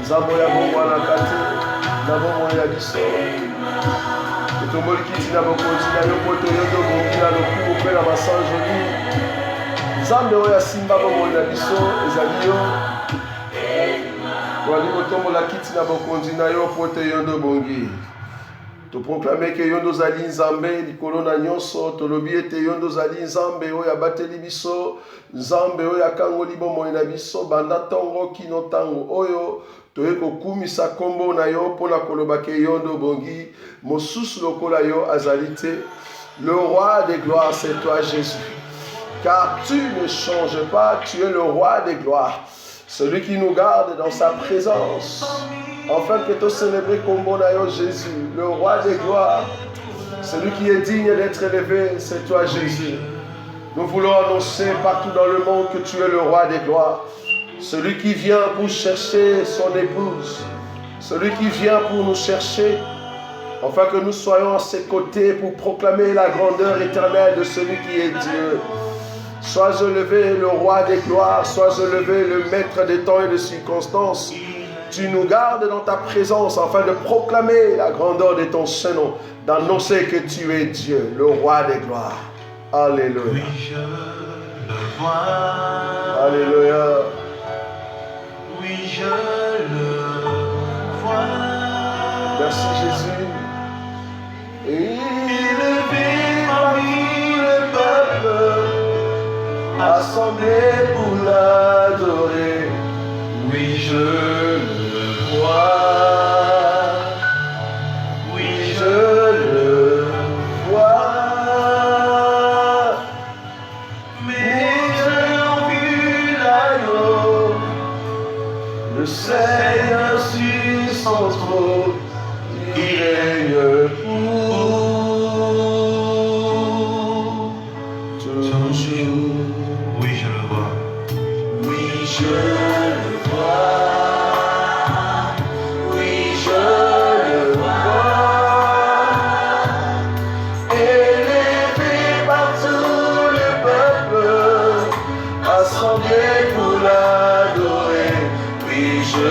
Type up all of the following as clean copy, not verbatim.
Nzambe ya bongo na kati na bongo ya biso tomboli kiti na bokonzi na yo poto yondo bongi na lokumu mpe na basanjoli Nzambe oyo asimba bongo na biso ezali yo toali kotombola kiti na bokonzi na yo poto yondo bongi toproklame ke yondo ozali Nzambe likolo na nyonso tolobi ete yondo ozali Nzambe oyo abateli biso Nzambe oyo akangoli bomoi na biso banda ntongo kino ntango oyo toye kokumisa kombo na yo mpona koloba ke yondo bongi mosusu lokola yo azali te. Le roi des gloires c'est toi Jésus, car tu ne changes pas, tu es le roi des gloires, celui qui nous garde dans sa présence, afin que tu célébres kombo na yo Jésus, le roi des gloires, celui qui est digne d'être élevé, c'est toi Jésus. Nous voulons annoncer partout dans le monde que tu es le roi des gloires, celui qui vient pour chercher son épouse, celui qui vient pour nous chercher, afin que nous soyons à ses côtés pour proclamer la grandeur éternelle de celui qui est Dieu. Sois élevé le roi des gloires, sois élevé le maître des temps et des circonstances. Tu nous gardes dans ta présence afin de proclamer la grandeur de ton Saint-Nom, d'annoncer que tu es Dieu, le roi des gloires. Alléluia. Oui, je le vois. Alléluia. Oui, je le vois. Merci Jésus. Élevé parmi le peuple, assemblé pour l'adorer. Oui, je le vois. Oui, je le vois. Mes yeux ont vu l'agneau, le Seigneur sur son trône, il règne pour toujours. Oui, je le vois. Oui, je le vois. Oui, je le vois. Élevé par tout le peuple, assemblé pour l'adorer. Oui, je le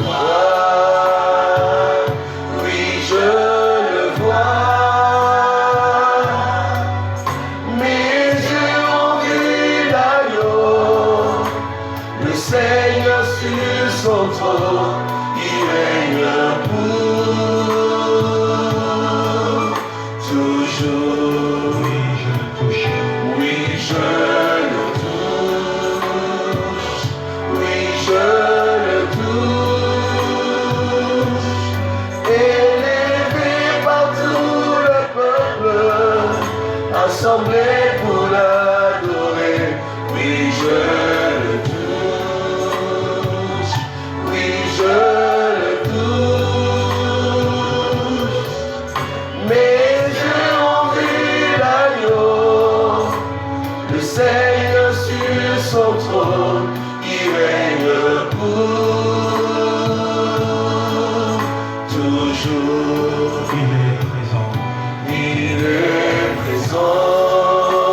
vois. Oui, je le vois. Mes yeux ont vu l'agneau, le Seigneur sur son trône, il règne pour toujours. Oui, je le touche. Oui, je le touche. Oui, je le touche. Élevé par tout le peuple, assemblé pour l'adorer. Oui, je le touche. Oui, je le touche. Mes yeux ont vu l'agneau, le Seigneur sur son trône, il règne pour toujours. Il est présent. Il est présent.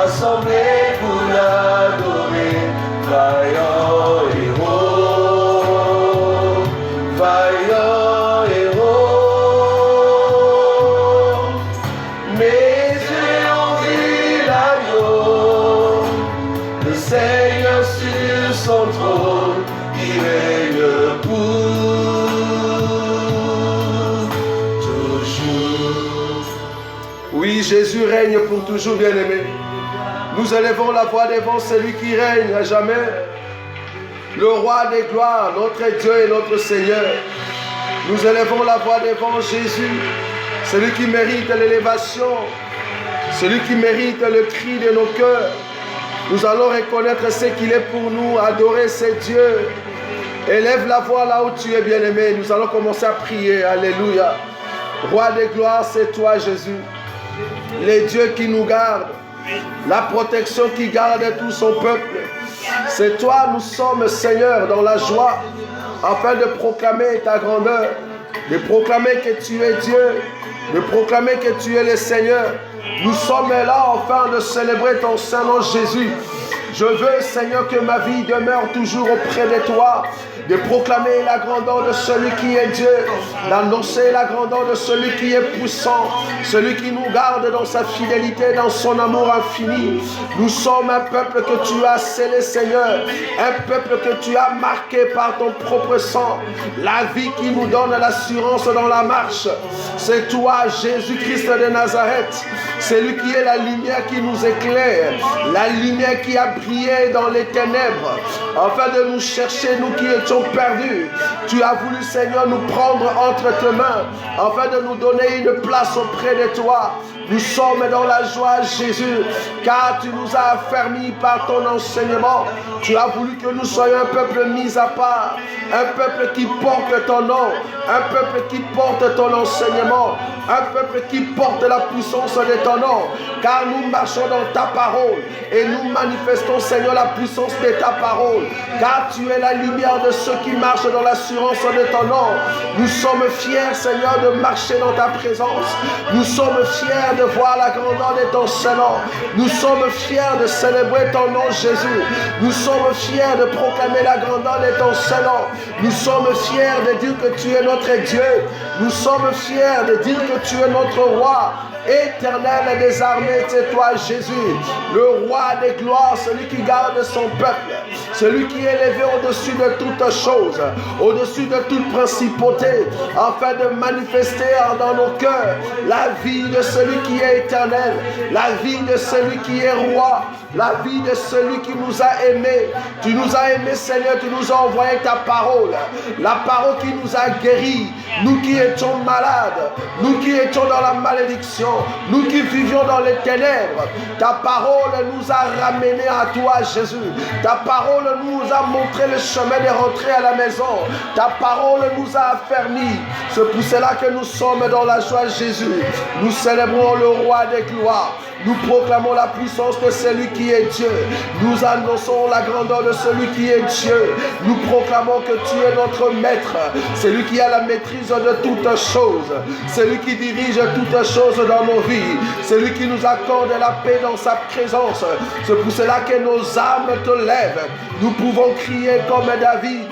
rassemblés pour l'adorer. Vaillant héros, vaillant héros. Mes yeux ont vu l'agneau, le Seigneur sur son trône, il règne pour toujours. Oui, Jésus règne pour toujours, bien-aimé. Nous élevons la voix devant celui qui règne à jamais. Le roi des gloires, notre Dieu et notre Seigneur. Nous élevons la voix devant Jésus, celui qui mérite l'élévation, celui qui mérite le cri de nos cœurs. Nous allons reconnaître ce qu'il est pour nous, adorer ce Dieu. Élève la voix là où tu es, bien-aimé. Nous allons commencer à prier. Alléluia. Roi des gloires, c'est toi, Jésus. Les dieux qui nous gardent, la protection qui garde tout son peuple. C'est toi, nous sommes, Seigneur, dans la joie, afin de proclamer ta grandeur, de proclamer que tu es Dieu, de proclamer que tu es le Seigneur. Nous sommes là, afin de célébrer ton Saint-Nom, Jésus. Je veux, Seigneur, que ma vie demeure toujours auprès de toi, de proclamer la grandeur de celui qui est Dieu, d'annoncer la grandeur de celui qui est puissant, celui qui nous garde dans sa fidélité, dans son amour infini. Nous sommes un peuple que tu as scellé, Seigneur, un peuple que tu as marqué par ton propre sang, la vie qui nous donne l'assurance dans la marche. C'est toi, Jésus-Christ de Nazareth, celui qui est la lumière qui nous éclaire, la lumière qui a brillé dans les ténèbres, afin de nous chercher, nous qui étions perdus. Tu as voulu, Seigneur, nous prendre entre tes mains, afin de nous donner une place auprès de toi. Nous sommes dans la joie, Jésus, car tu nous as affermis par ton enseignement. Tu as voulu que nous soyons un peuple mis à part, un peuple qui porte ton nom, un peuple qui porte ton enseignement, un peuple qui porte la puissance de ton nom, car nous marchons dans ta parole et nous manifestons, Seigneur, la puissance de ta parole, car tu es la lumière de ceux qui marchent dans l'assurance de ton nom. Nous sommes fiers, Seigneur, de marcher dans ta présence. Nous sommes fiers de voir la grandeur de ton Saint-Nom. Nous sommes fiers de célébrer ton nom, Jésus. Nous sommes fiers de proclamer la grandeur de ton Saint-Nom. Nous sommes fiers de dire que tu es notre Dieu. Nous sommes fiers de dire que tu es notre roi. Éternel des armées, c'est toi, Jésus, le roi des gloires, celui qui garde son peuple, celui qui est élevé au-dessus de toutes choses, au-dessus de toute principauté, afin de manifester dans nos cœurs la vie de celui qui est éternel, la vie de celui qui est roi, la vie de celui qui nous a aimés. Tu nous as aimés, Seigneur, tu nous as envoyé ta parole, la parole qui nous a guéris, nous qui étions malades, nous qui étions dans la malédiction, nous qui vivions dans les ténèbres. Ta parole nous a ramenés à toi, Jésus. Ta parole nous a montré le chemin de rentrer à la maison. Ta parole nous a affermis. C'est pour cela que nous sommes dans la joie, Jésus. Nous célébrons le roi des gloires. Nous proclamons la puissance de celui qui est Dieu. Nous annonçons la grandeur de celui qui est Dieu. Nous proclamons que tu es notre maître, celui qui a la maîtrise de toutes choses, celui qui dirige toutes choses dans nos vies, celui qui nous accorde la paix dans sa présence. C'est pour cela que nos âmes te lèvent. Nous pouvons crier comme David: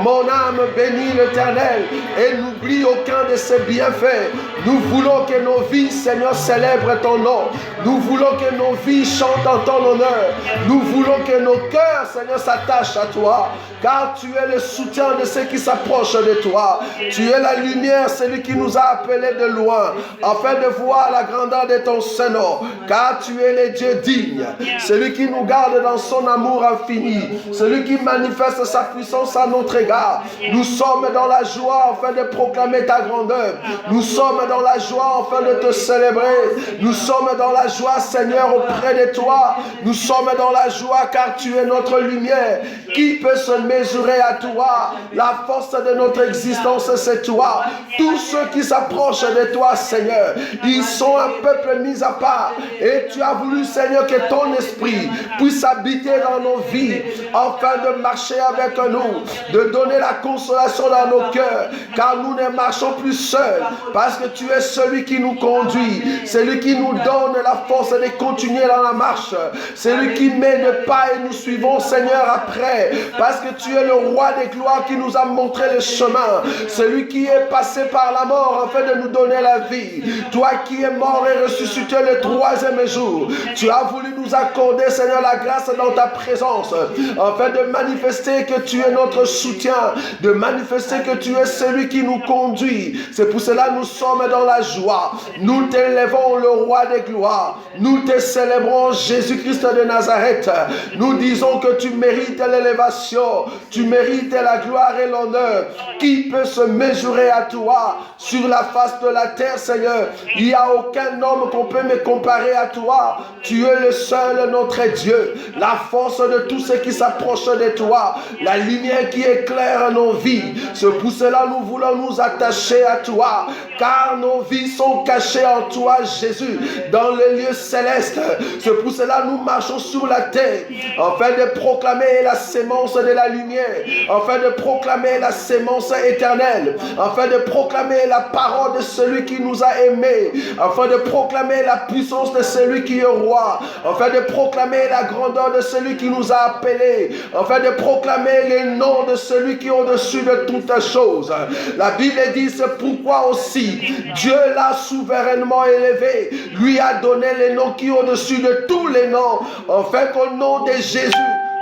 mon âme bénit l'Éternel et n'oublie aucun de ses bienfaits. Nous voulons que nos vies, Seigneur, célèbrent ton nom. Nous voulons que nos vies chantent en ton honneur. Nous voulons que nos cœurs, Seigneur, s'attachent à toi, car tu es le soutien de ceux qui s'approchent de toi. Tu es la lumière, celui qui nous a appelés de loin, afin de voir la grandeur de ton Saint-Nom, car tu es le Dieu digne, celui qui nous garde dans son amour infini, celui qui manifeste sa puissance à notre égard. Nous sommes dans la joie afin de proclamer ta grandeur. Nous sommes dans la joie afin de te célébrer. Nous sommes dans la joie, Seigneur, auprès de toi. Nous sommes dans la joie car tu es notre lumière. Qui peut se mesurer à toi? La force de notre existence, c'est toi. Tous ceux qui s'approchent de toi, Seigneur, ils sont un peuple mis à part. Et tu as voulu, Seigneur, que ton esprit puisse habiter dans nos vies, afin de marcher avec nous, de donner la consolation dans nos cœurs, car nous ne marchons plus seuls, parce que tu es celui qui nous conduit, celui qui nous donne la la force de continuer dans la marche. C'est lui qui met le pas et nous suivons, Seigneur, après. Parce que tu es le roi des gloires qui nous a montré le chemin. Celui qui est passé par la mort afin de nous donner la vie. Toi qui es mort et ressuscité le troisième jour. Tu as voulu nous accorder, Seigneur, la grâce dans ta présence. Afin de manifester que tu es notre soutien. De manifester que tu es celui qui nous conduit. C'est pour cela que nous sommes dans la joie. Nous t'élèvons, le roi des gloires. Nous te célébrons, Jésus-Christ de Nazareth. Nous disons que tu mérites l'élévation. Tu mérites la gloire et l'honneur. Qui peut se mesurer à toi sur la face de la terre, Seigneur? Il n'y a aucun homme qu'on peut me comparer à toi. Tu es le seul, notre Dieu. La force de tout ce qui s'approche de toi. La lumière qui éclaire nos vies. C'est pour cela que nous voulons nous attacher à toi. Car nos vies sont cachées en toi, Jésus, dans le lieu céleste. C'est pour cela que nous marchons sur la terre, afin de proclamer la sémence de la lumière, afin de proclamer la sémence éternelle, afin de proclamer la parole de celui qui nous a aimés, afin de proclamer la puissance de celui qui est roi, afin de proclamer la grandeur de celui qui nous a appelés, afin de proclamer les noms de celui qui est au-dessus de toutes choses. La Bible dit, c'est pourquoi aussi Dieu l'a souverainement élevé, lui a donné les noms qui sont au-dessus de tous les noms, afin qu'au nom de Jésus,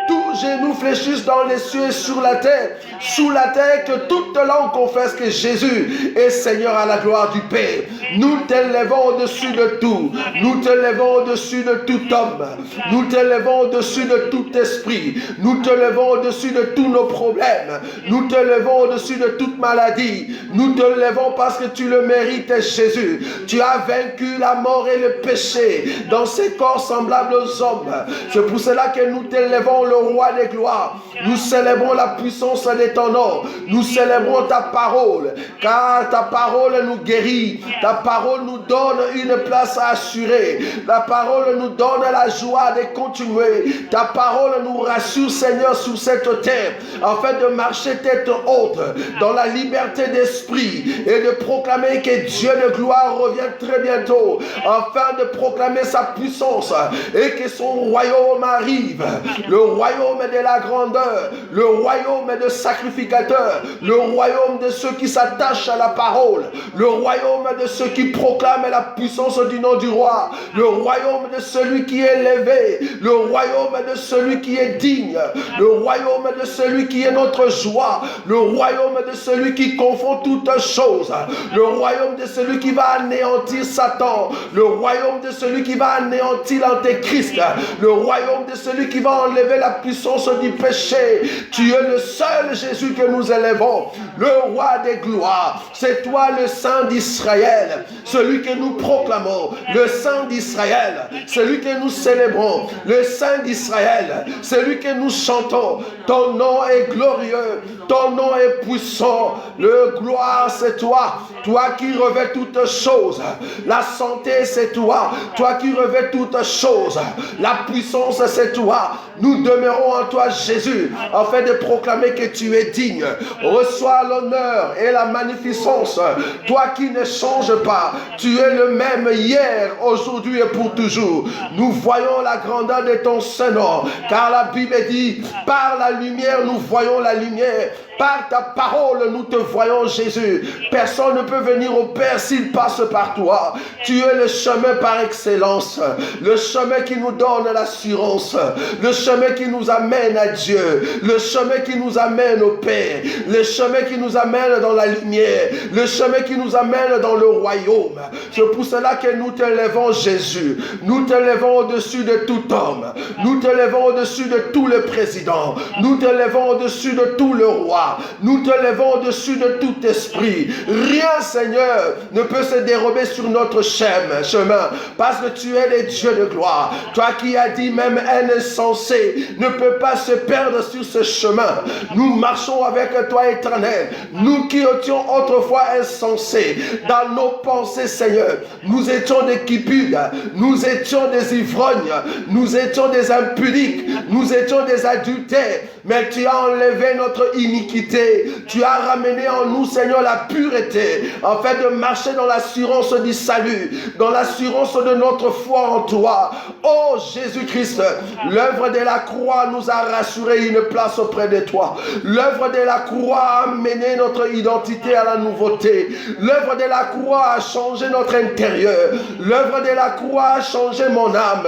tout genou fléchisse dans les cieux et sur la terre, sous la terre, que toute langue confesse que Jésus est Seigneur à la gloire du Père. Nous t'élevons au-dessus de tout. Nous t'élevons au-dessus de tout homme. Nous t'élevons au-dessus de tout esprit. Nous t'élevons au-dessus de tous nos problèmes. Nous t'élevons au-dessus de toute maladie. Nous t'élevons parce que tu le mérites, Jésus. Tu as vaincu la mort et le péché dans ces corps semblables aux hommes. C'est pour cela que nous t'élevons, le roi des gloires. Nous célébrons la puissance de ton nom. Nous célébrons ta parole, car ta parole nous guérit. Ta parole nous donne une place à assurer. Ta parole nous donne la joie de continuer. Ta parole nous rassure, Seigneur, sur cette terre, afin de marcher tête haute dans la liberté d'esprit et de proclamer que Dieu de gloire revient très bientôt, afin de proclamer sa puissance et que son royaume arrive. Le royaume de la grandeur, le royaume de sacrificateurs, le royaume de ceux qui s'attachent à la parole, le royaume de ceux qui proclament la puissance du nom du roi, le royaume de celui qui est élevé, le royaume de celui qui est digne, le royaume de celui qui est notre joie, le royaume de celui qui confond toutes choses, le royaume de celui qui va anéantir Satan, le royaume de celui qui va anéantir l'antéchrist, le royaume de celui qui va enlever la puissance du péché. Tu es le seul Jésus que nous élevons, le roi des gloires. C'est toi le Saint d'Israël, celui que nous proclamons, le Saint d'Israël, celui que nous célébrons, le Saint d'Israël, celui que nous chantons. Ton nom est glorieux, ton nom est puissant. Le gloire c'est toi, toi qui revêts toutes choses. La santé c'est toi, toi qui revêts toutes choses. La puissance c'est toi. Nous demeurons en toi, Jésus, afin de proclamer que tu es digne. Reçois l'honneur et la magnificence. Toi qui ne changes pas, tu es le même hier, aujourd'hui et pour toujours. Nous voyons la grandeur de ton Saint-Nom, car la Bible dit, par la lumière nous voyons la lumière. Par ta parole, nous te voyons, Jésus. Personne ne peut venir au Père s'il passe par toi. Tu es le chemin par excellence, le chemin qui nous donne l'assurance, le chemin qui nous amène à Dieu, le chemin qui nous amène au Père, le chemin qui nous amène dans la lumière, le chemin qui nous amène dans le royaume. C'est pour cela que nous t'élevons, Jésus. Nous t'élevons au-dessus de tout homme. Nous t'élevons au-dessus de tous les présidents. Nous t'élevons au-dessus de tout le roi. Nous te levons au-dessus de tout esprit. Rien, Seigneur, ne peut se dérober sur notre chemin, parce que tu es le Dieu de gloire. Toi qui as dit même un insensé ne peut pas se perdre sur ce chemin. Nous marchons avec toi, Éternel. Nous qui étions autrefois insensés dans nos pensées, Seigneur, nous étions des quipudes, nous étions des ivrognes, nous étions des impudiques, Nous étions des adultères, mais tu as enlevé notre iniquité. Tu as ramené en nous, Seigneur, la pureté, afin de marcher dans l'assurance du salut, dans l'assurance de notre foi en toi. Oh Jésus-Christ, l'œuvre de la croix nous a rassuré une place auprès de toi. L'œuvre de la croix a amené notre identité à la nouveauté. L'œuvre de la croix a changé notre intérieur. L'œuvre de la croix a changé mon âme.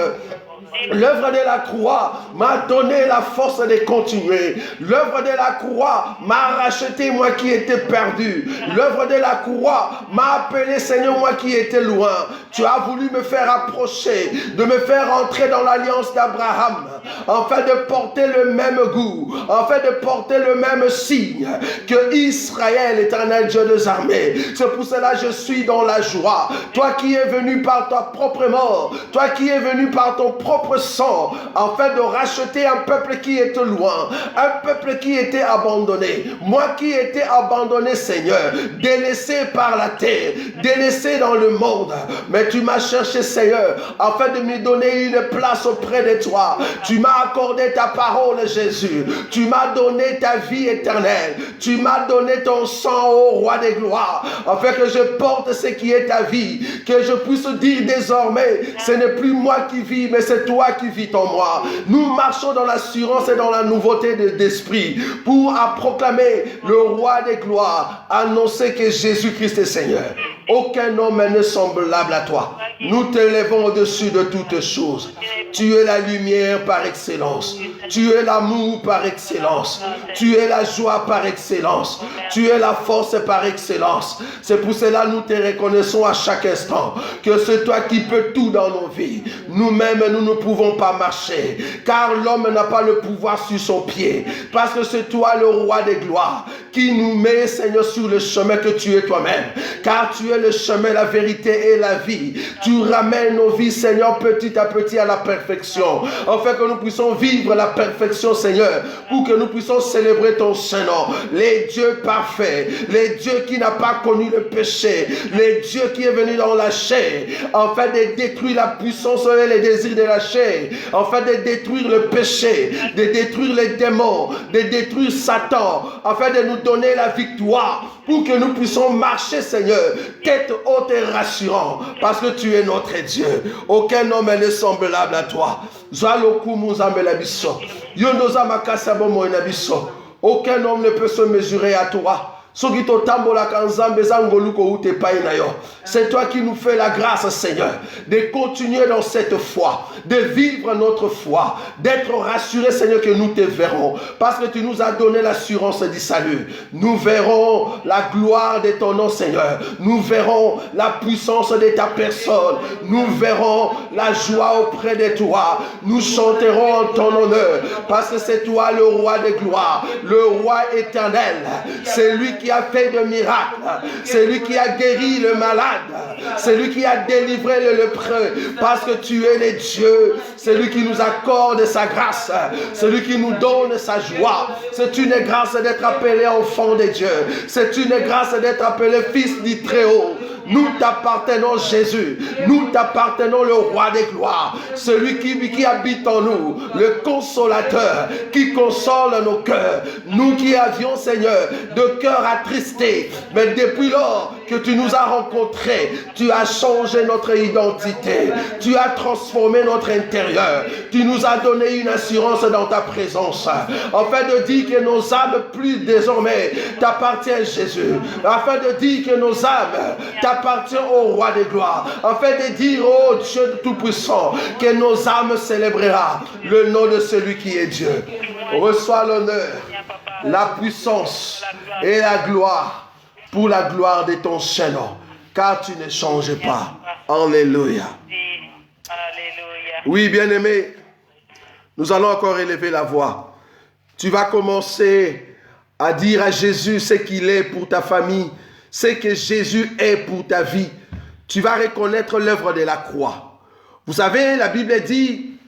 L'œuvre de la croix m'a donné la force de continuer. L'œuvre de la croix m'a racheté, moi qui étais perdu. L'œuvre de la croix m'a appelé, Seigneur, moi qui étais loin. Tu as voulu me faire approcher, de me faire entrer dans l'alliance d'Abraham, afin de porter le même goût, afin de porter le même signe que Israël, éternel Dieu des armées. C'est pour cela que je suis dans la joie. Toi qui es venu par ta propre mort, toi qui es venu par ton propre sang, afin de racheter un peuple qui était loin, un peuple qui était abandonné. Moi qui étais abandonné, Seigneur, délaissé par la terre, délaissé dans le monde. Mais tu m'as cherché, Seigneur, afin de me donner une place auprès de toi. Tu m'as accordé ta parole, Jésus. Tu m'as donné ta vie éternelle. Tu m'as donné ton sang, ô roi des gloires, afin que je porte ce qui est ta vie, que je puisse dire désormais, ce n'est plus moi qui vis, mais c'est toi qui vis en moi. Nous marchons dans l'assurance et dans la nouveauté d'esprit pour proclamer le roi des gloires, annoncer que Jésus-Christ est Seigneur. Aucun homme n'est semblable à toi. Nous t'élevons au-dessus de toutes choses. Tu es la lumière par excellence. Tu es l'amour par excellence. Tu es la joie par excellence. Tu es la force par excellence. C'est pour cela que nous te reconnaissons à chaque instant que c'est toi qui peux tout dans nos vies. Nous-mêmes, nous ne pouvons pas marcher, car l'homme n'a pas le pouvoir sur son pied, parce que c'est toi le roi des gloires qui nous met, Seigneur, sur le chemin que tu es toi-même, car tu es le chemin, la vérité et la vie. Tu ramènes nos vies, Seigneur, petit à petit à la perfection, afin que nous puissions vivre la perfection, Seigneur, pour que nous puissions célébrer ton Saint-Nom. Les dieux parfaits, les dieux qui n'ont pas connu le péché, les dieux qui est venu dans la chair, afin de détruire la puissance et les désirs de la chair, afin de détruire le péché, de détruire les démons, de détruire Satan, afin de nous donner la victoire, pour que nous puissions marcher, Seigneur, tête haute et rassurant, parce que tu es notre Dieu. Aucun homme n'est semblable à toi. Aucun homme ne peut se mesurer à toi. C'est toi qui nous fais la grâce, Seigneur, de continuer dans cette foi, de vivre notre foi, d'être rassuré, Seigneur, que nous te verrons, parce que tu nous as donné l'assurance du salut. Nous verrons la gloire de ton nom, Seigneur. Nous verrons la puissance de ta personne. Nous verrons la joie auprès de toi. Nous chanterons en ton honneur, parce que c'est toi le roi de gloire, le roi éternel. C'est lui qui a fait de miracles. C'est lui qui a guéri le malade. C'est lui qui a délivré le lépreux, parce que tu es le Dieu. C'est lui qui nous accorde sa grâce. C'est lui qui nous donne sa joie. C'est une grâce d'être appelé enfant de Dieu. C'est une grâce d'être appelé fils du Très-Haut. Nous t'appartenons, Jésus. Nous t'appartenons, le roi des gloires. Celui qui habite en nous, le consolateur, qui console nos cœurs. Nous qui avions, Seigneur, de cœur attristé. Mais depuis lors que tu nous as rencontrés, tu as changé notre identité. Tu as transformé notre intérieur. Tu nous as donné une assurance dans ta présence. Afin de dire que nos âmes plus désormais t'appartiennent, Jésus. Afin de dire que nos âmes t'appartiennent au roi des gloires. Afin de dire, oh Dieu Tout-Puissant, que nos âmes célébrera le nom de celui qui est Dieu. Reçois l'honneur, la puissance et la gloire pour la gloire de ton Saint-Nom, car tu ne changes pas. Alléluia. Oui, bien-aimé, nous allons encore élever la voix. Tu vas commencer à dire à Jésus ce qu'il est pour ta famille, ce que Jésus est pour ta vie. Tu vas reconnaître l'œuvre de la croix. Vous savez, la Bible dit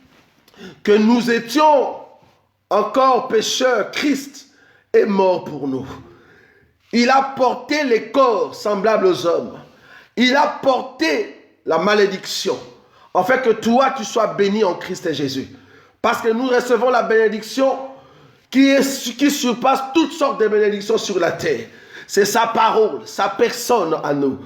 que nous étions encore pécheurs, Christ est mort pour nous. Il a porté les corps semblables aux hommes. Il a porté la malédiction, afin que toi, tu sois béni en Christ Jésus. Parce que nous recevons la bénédiction qui surpasse toutes sortes de bénédictions sur la terre. C'est sa parole, sa personne à nous.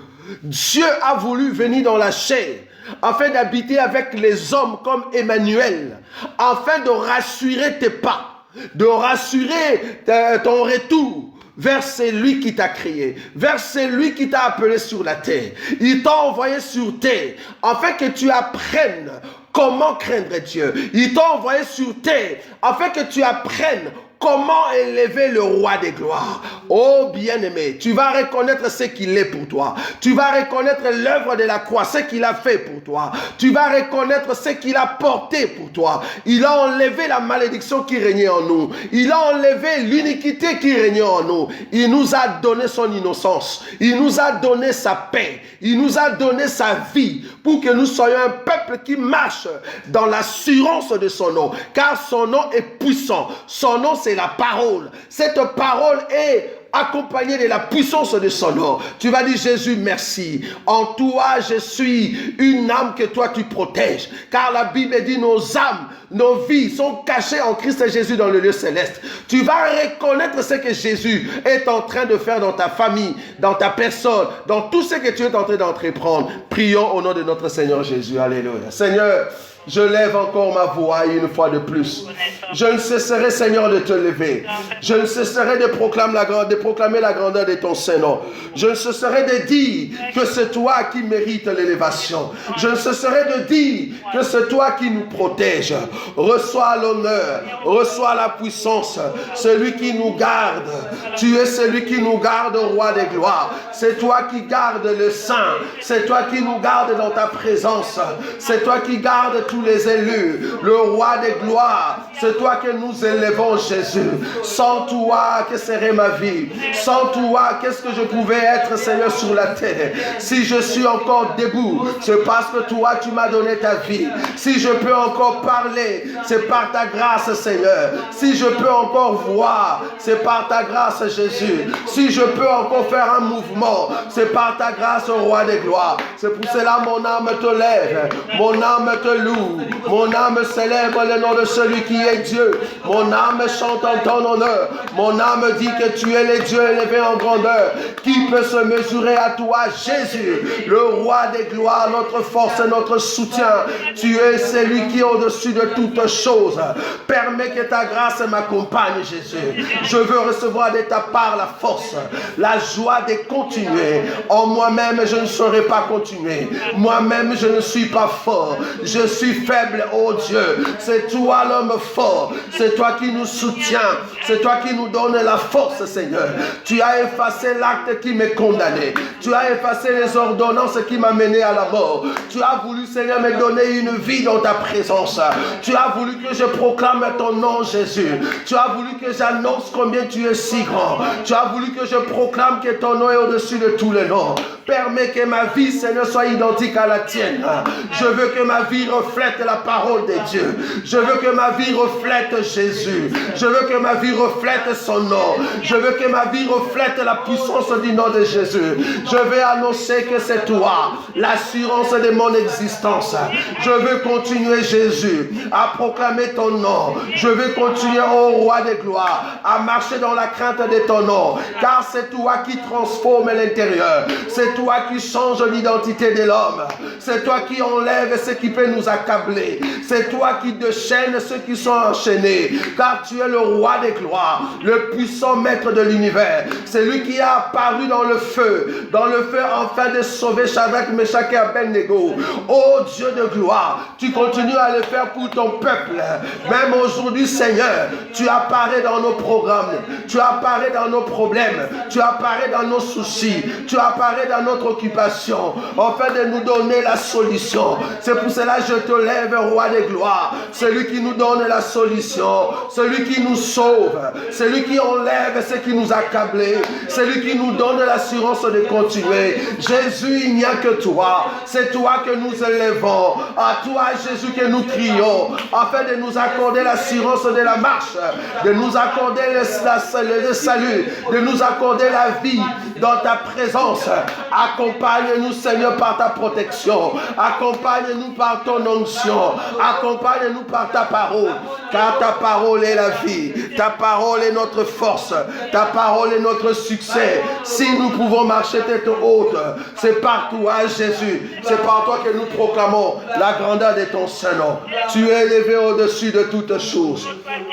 Dieu a voulu venir dans la chair afin d'habiter avec les hommes comme Emmanuel, afin de rassurer tes pas, de rassurer ton retour vers celui qui t'a créé, vers celui qui t'a appelé sur la terre. Il t'a envoyé sur terre afin que tu apprennes comment craindre Dieu. Il t'a envoyé sur terre afin que tu apprennes comment élever le roi des gloires. Oh bien-aimé, tu vas reconnaître ce qu'il est pour toi. Tu vas reconnaître l'œuvre de la croix, ce qu'il a fait pour toi. Tu vas reconnaître ce qu'il a porté pour toi. Il a enlevé la malédiction qui régnait en nous. Il a enlevé l'iniquité qui régnait en nous. Il nous a donné son innocence. Il nous a donné sa paix. Il nous a donné sa vie pour que nous soyons un peuple qui marche dans l'assurance de son nom. Car son nom est puissant. Son nom, c'est la parole. Cette parole est accompagnée de la puissance de son nom. Tu vas dire, Jésus, merci. En toi, je suis une âme que toi, tu protèges. Car la Bible dit, nos âmes, nos vies sont cachées en Christ Jésus dans le lieu céleste. Tu vas reconnaître ce que Jésus est en train de faire dans ta famille, dans ta personne, dans tout ce que tu es en train d'entreprendre. Prions au nom de notre Seigneur Jésus. Alléluia. Seigneur, je lève encore ma voix une fois de plus. Je ne cesserai, Seigneur, de te lever. Je ne cesserai de proclamer la grandeur de ton Saint-Nom. Je ne cesserai de dire que c'est toi qui mérites l'élévation. Je ne cesserai de dire que c'est toi qui nous protège. Reçois l'honneur, reçois la puissance. Celui qui nous garde, tu es celui qui nous garde, roi des gloires. C'est toi qui gardes le saint. C'est toi qui nous gardes dans ta présence. C'est toi qui gardes tous les élus, le roi des gloires. C'est toi que nous élevons, Jésus. Sans toi, que serait ma vie? Sans toi, qu'est-ce que je pouvais être, Seigneur, sur la terre? Si je suis encore debout, c'est parce que toi, tu m'as donné ta vie. Si je peux encore parler, c'est par ta grâce, Seigneur. Si je peux encore voir, c'est par ta grâce, Jésus. Si je peux encore faire un mouvement, c'est par ta grâce, roi des gloires. C'est pour cela mon âme te lève, mon âme te loue. Mon âme célèbre le nom de celui qui est Dieu. Mon âme chante en ton honneur. Mon âme dit que tu es le Dieu élevé en grandeur. Qui peut se mesurer à toi, Jésus, le roi des gloires, notre force et notre soutien. Tu es celui qui est au-dessus de toutes choses. Permets que ta grâce m'accompagne, Jésus. Je veux recevoir de ta part la force, la joie de continuer. En moi-même, je ne saurais pas continuer. Moi-même, je ne suis pas fort. Je suis faible, oh Dieu. C'est toi l'homme fort. C'est toi qui nous soutiens. C'est toi qui nous donne la force, Seigneur. Tu as effacé l'acte qui me condamnait. Tu as effacé les ordonnances qui m'ont mené à la mort. Tu as voulu, Seigneur, me donner une vie dans ta présence. Tu as voulu que je proclame ton nom, Jésus. Tu as voulu que j'annonce combien tu es si grand. Tu as voulu que je proclame que ton nom est au-dessus de tous les noms. Permets que ma vie, Seigneur, soit identique à la tienne. Je veux que ma vie reflète la parole de Dieu. Je veux que ma vie reflète Jésus. Je veux que ma vie reflète son nom. Je veux que ma vie reflète la puissance du nom de Jésus. Je vais annoncer que c'est toi, l'assurance de mon existence. Je veux continuer, Jésus, à proclamer ton nom. Je veux continuer, ô roi des gloires, à marcher dans la crainte de ton nom. Car c'est toi qui transforme l'intérieur. C'est toi qui change l'identité de l'homme. C'est toi qui enlève ce qui peut nous accabler. C'est toi qui déchaînes ceux qui sont enchaînés. Car tu es le roi des gloires, le puissant maître de l'univers. C'est lui qui a apparu dans le feu afin de sauver Shadrach, Meshach et Abednego. Oh Dieu de gloire, tu continues à le faire pour ton peuple. Même aujourd'hui, Seigneur, tu apparais dans nos programmes, tu apparais dans nos problèmes, tu apparais dans nos soucis, tu apparais dans notre occupation, afin de nous donner la solution. C'est pour cela que je te lève, roi des gloires, celui qui nous donne la solution, celui qui nous sauve, celui qui enlève ce qui nous a accablés, celui qui nous donne l'assurance de continuer. Jésus, il n'y a que toi. C'est toi que nous élevons. À toi, Jésus, que nous crions, afin de nous accorder l'assurance de la marche, de nous accorder le salut, de nous accorder la vie dans ta présence. Accompagne-nous, Seigneur, par ta protection. Accompagne-nous par ton onction. Accompagne-nous par ta parole. Car ta parole est la vie. Ta parole est notre force. Ta parole est notre succès. Si nous pouvons marcher tête haute, c'est par toi, Jésus. C'est par toi que nous proclamons la grandeur de ton Saint-Nom. Tu es élevé au-dessus de toutes choses.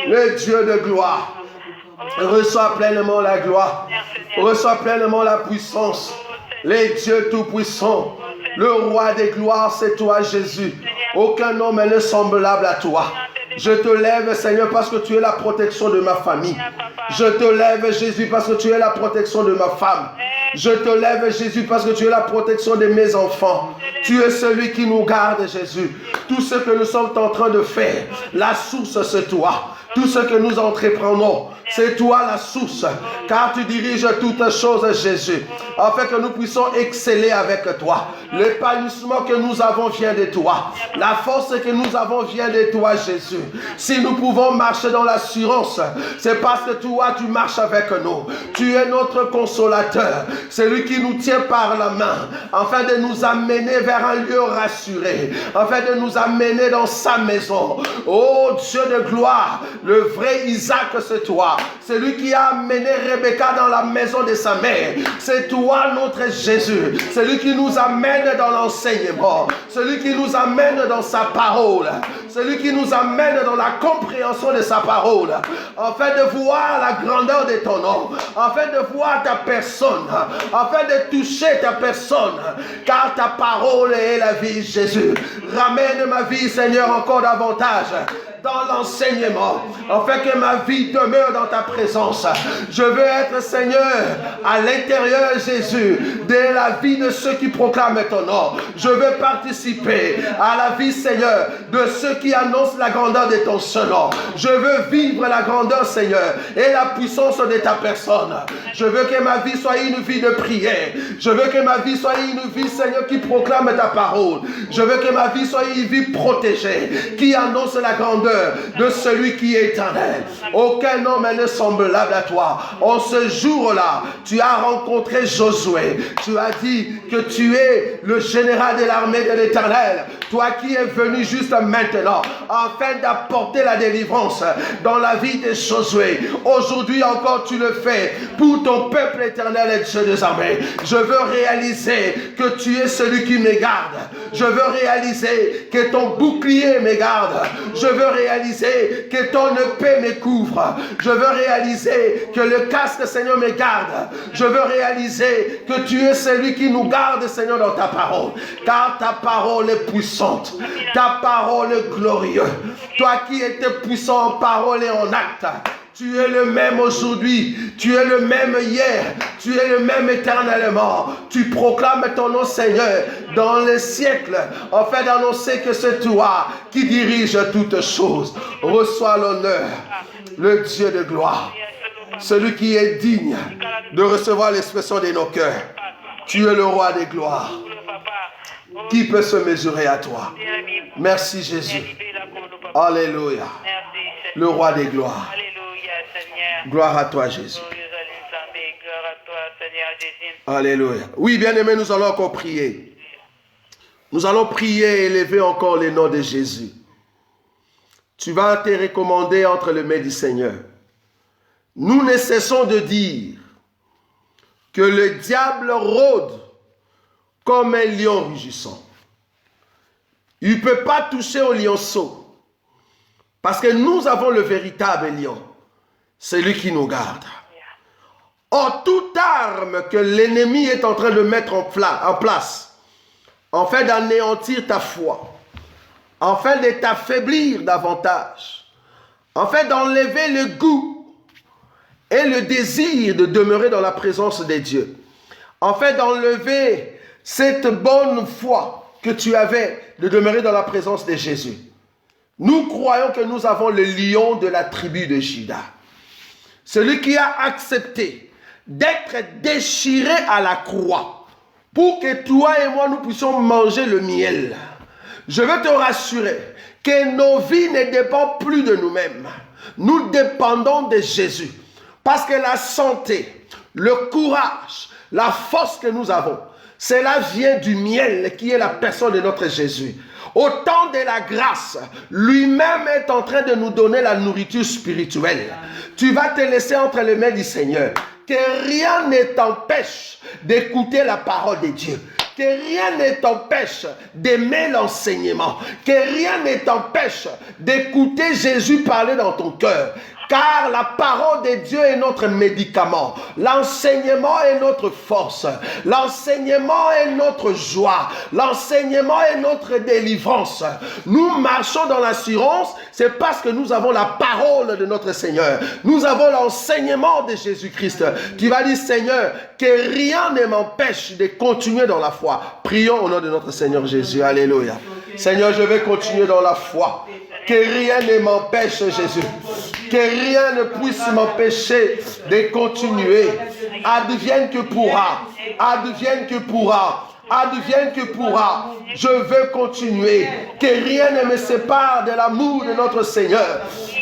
Le Dieu de gloire. Reçois pleinement la gloire. Reçois pleinement la puissance. Les dieux tout-puissants. Le roi des gloires, c'est toi, Jésus. Aucun homme n'est semblable à toi. Je te lève, Seigneur, parce que tu es la protection de ma famille. Je te lève, Jésus, parce que tu es la protection de ma femme. Je te lève, Jésus, parce que tu es la protection de mes enfants. Tu es celui qui nous garde, Jésus. Tout ce que nous sommes en train de faire, la source, c'est toi. Tout ce que nous entreprenons, c'est toi la source, car tu diriges toutes choses, Jésus, afin que nous puissions exceller avec toi. L'épanouissement que nous avons vient de toi. La force que nous avons vient de toi, Jésus. Si nous pouvons marcher dans l'assurance, c'est parce que toi, tu marches avec nous. Tu es notre consolateur, celui qui nous tient par la main, afin de nous amener vers un lieu rassuré, afin de nous amener dans sa maison. Oh Dieu de gloire, le vrai Isaac, c'est toi. Celui qui a amené Rebecca dans la maison de sa mère. C'est toi, notre Jésus. Celui qui nous amène dans l'enseignement. Celui qui nous amène dans sa parole. Celui qui nous amène dans la compréhension de sa parole. Afin de voir la grandeur de ton nom. Afin de voir ta personne. Afin de toucher ta personne. Car ta parole est la vie, Jésus. Ramène ma vie, Seigneur, encore davantage dans l'enseignement, afin que ma vie demeure dans ta présence. Je veux être, Seigneur, à l'intérieur, Jésus, de la vie de ceux qui proclament ton nom. Je veux participer à la vie, Seigneur, de ceux qui annoncent la grandeur de ton seul nom. Je veux vivre la grandeur, Seigneur, et la puissance de ta personne. Je veux que ma vie soit une vie de prière. Je veux que ma vie soit une vie, Seigneur, qui proclame ta parole. Je veux que ma vie soit une vie protégée, qui annonce la grandeur de celui qui est éternel. Aucun homme n'est semblable à toi. En ce jour-là, tu as rencontré Josué. Tu as dit que tu es le général de l'armée de l'Éternel. Toi qui es venu juste maintenant, afin d'apporter la délivrance dans la vie de Josué. Aujourd'hui encore, tu le fais pour ton peuple éternel et Dieu des armées. Je veux réaliser que tu es celui qui me garde. Je veux réaliser que ton bouclier me garde. Je veux réaliser que ton épée me couvre. Je veux réaliser que le casque, Seigneur, me garde. Je veux réaliser que tu es celui qui nous garde, Seigneur, dans ta parole. Car ta parole est puissante. Ta parole est glorieuse. Toi qui étais puissant en parole et en acte. Tu es le même aujourd'hui, tu es le même hier, tu es le même éternellement. Tu proclames ton nom, Seigneur, dans les siècles, afin d'annoncer que c'est toi qui dirige toutes choses. Reçois l'honneur, le Dieu de gloire, celui qui est digne de recevoir l'expression de nos cœurs. Tu es le roi des gloires. Qui peut se mesurer à toi? Merci Jésus. Alléluia. Le roi des gloires. Gloire à toi, Jésus. Alléluia. Oui, bien-aimés, nous allons encore prier. Nous allons prier et élever encore le nom de Jésus. Tu vas te recommander entre les mains du Seigneur. Nous ne cessons de dire que le diable rôde comme un lion rugissant. Il ne peut pas toucher au lionceau. Parce que nous avons le véritable lion. C'est lui qui nous garde. Or, toute arme que l'ennemi est en train de mettre en place, en fait d'anéantir ta foi, en fait de t'affaiblir davantage, en fait d'enlever le goût et le désir de demeurer dans la présence de Dieu, en fait d'enlever cette bonne foi que tu avais de demeurer dans la présence de Jésus. Nous croyons que nous avons le lion de la tribu de Juda. Celui qui a accepté d'être déchiré à la croix pour que toi et moi nous puissions manger le miel. Je veux te rassurer que nos vies ne dépendent plus de nous-mêmes. Nous dépendons de Jésus. Parce que la santé, le courage, la force que nous avons, Cela vient du miel qui est la personne de notre Jésus. Au temps de la grâce, lui-même est en train de nous donner la nourriture spirituelle. Tu vas te laisser entre les mains du Seigneur. Que rien ne t'empêche d'écouter la parole de Dieu. Que rien ne t'empêche d'aimer l'enseignement. Que rien ne t'empêche d'écouter Jésus parler dans ton cœur. Car la parole de Dieu est notre médicament. L'enseignement est notre force. L'enseignement est notre joie. L'enseignement est notre délivrance. Nous marchons dans l'assurance, c'est parce que nous avons la parole de notre Seigneur. Nous avons l'enseignement de Jésus-Christ. Tu vas dire, Seigneur, que rien ne m'empêche de continuer dans la foi. Prions au nom de notre Seigneur Jésus. Alléluia. Seigneur, je vais continuer dans la foi. Que rien ne m'empêche, Jésus. Que rien ne puisse m'empêcher de continuer. Advienne que pourra. Advienne que pourra. Advienne que pourra. Je veux continuer. Que rien ne me sépare de l'amour de notre Seigneur.